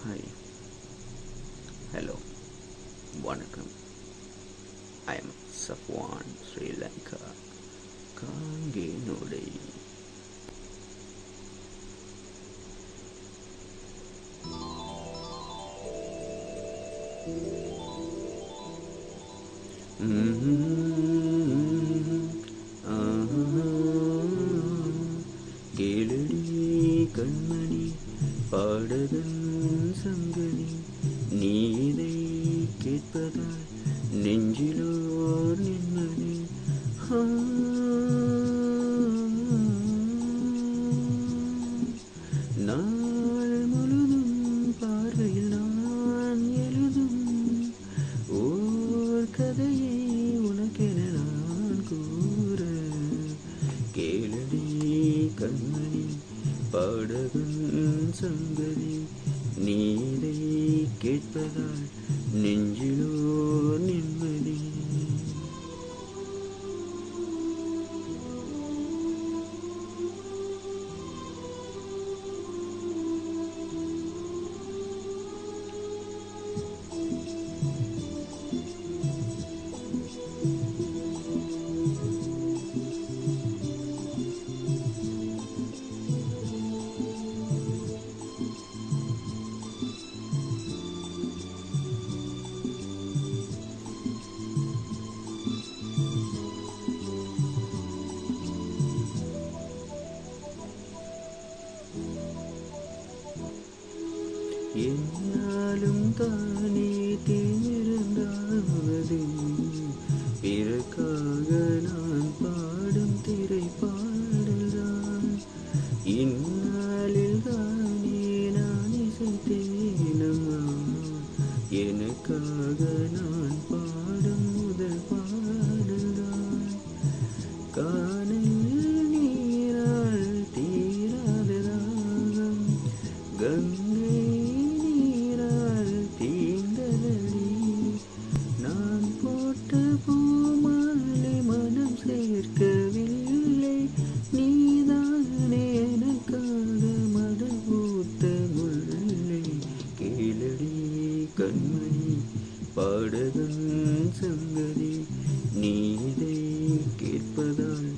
Hi, hello, வணக்கம். I am Safwan, Sri Lanka. காங்கேனுடை கேளடி கண்மணி பாடதன் சங்கதி நீ இதை கேட்பதால் நெஞ்சிலோர் நிம்மதி. நாள் முழுதும் பார்வையில் நான் எழுதும் ஓர் கதையை உனக்கென நான் கூற. கேளடி கண்மணி பாடகன் சங்கதி நீ இதை கேட்பதால் நெஞ்சிலோ நிம்மதி. என்னாலும் தானே தேர்ந்தாவது பிறக்காக நான் பாடும் திரை பாடல்தான். இந்நாளில் தானே நான் இசைத்தேனம்மா எனக்காக நான் பாடும் முதல் பாடல்தான். காணல் நீரால் தீராத ராகம் கங்கை நீரால் தீண்டதடி. நான் போட்ட பூமாலை மனம் சேர்க்கவில்லை, நீதானே எனக்காக மடல் பூத்த முல்லை. கேளடி கண்மணி பாடகன் சங்கதி நீ இதை கேட்பதால்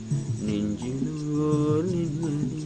நெஞ்சிலோர் நிம்மதி.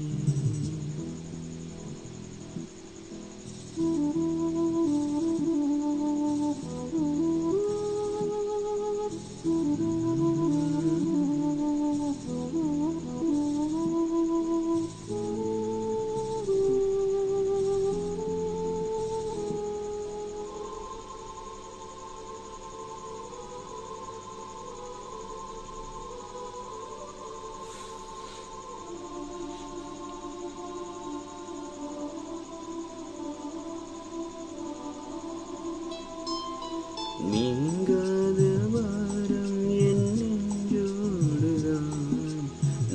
நீங்காத வாரம் என் நெஞ்சோடுதான்,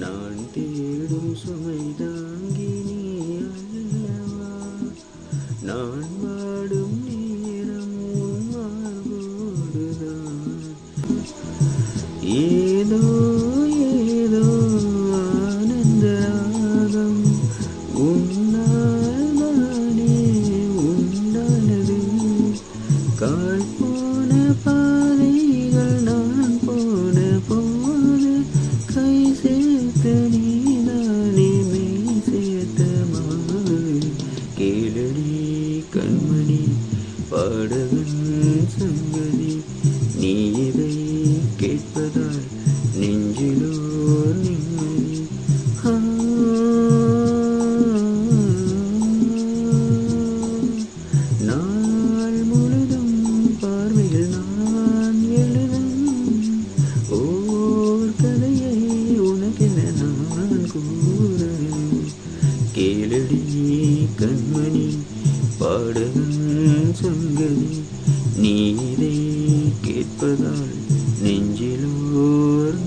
நான் தேடும் சுமை தாங்கி நீ அல்லவா. நான் வாடும் நேரம் உன் மார்போடுதான். ஏதோ ஏதோ ஆனந்த ராகம் உன்னால் தானே உண்டானது. கால் போன பாதைகள் நான் போன போது கை சேர்த்து நீதானே மெய் சேர்த்த மாது. கேளடி கண்மணி பாடகன் சங்கதி நீ இதை கேட்பதால் நெஞ்சிலோர் நிம்மதி. நாள் முழுதும் பார்வையில் நான் எழுதும் ஓர் கதையை உனக்கென நான் கூற. கேளடி கண்மணி பாடகன் சங்கதி நீ இதை கேட்பதால் நெஞ்சிலோர்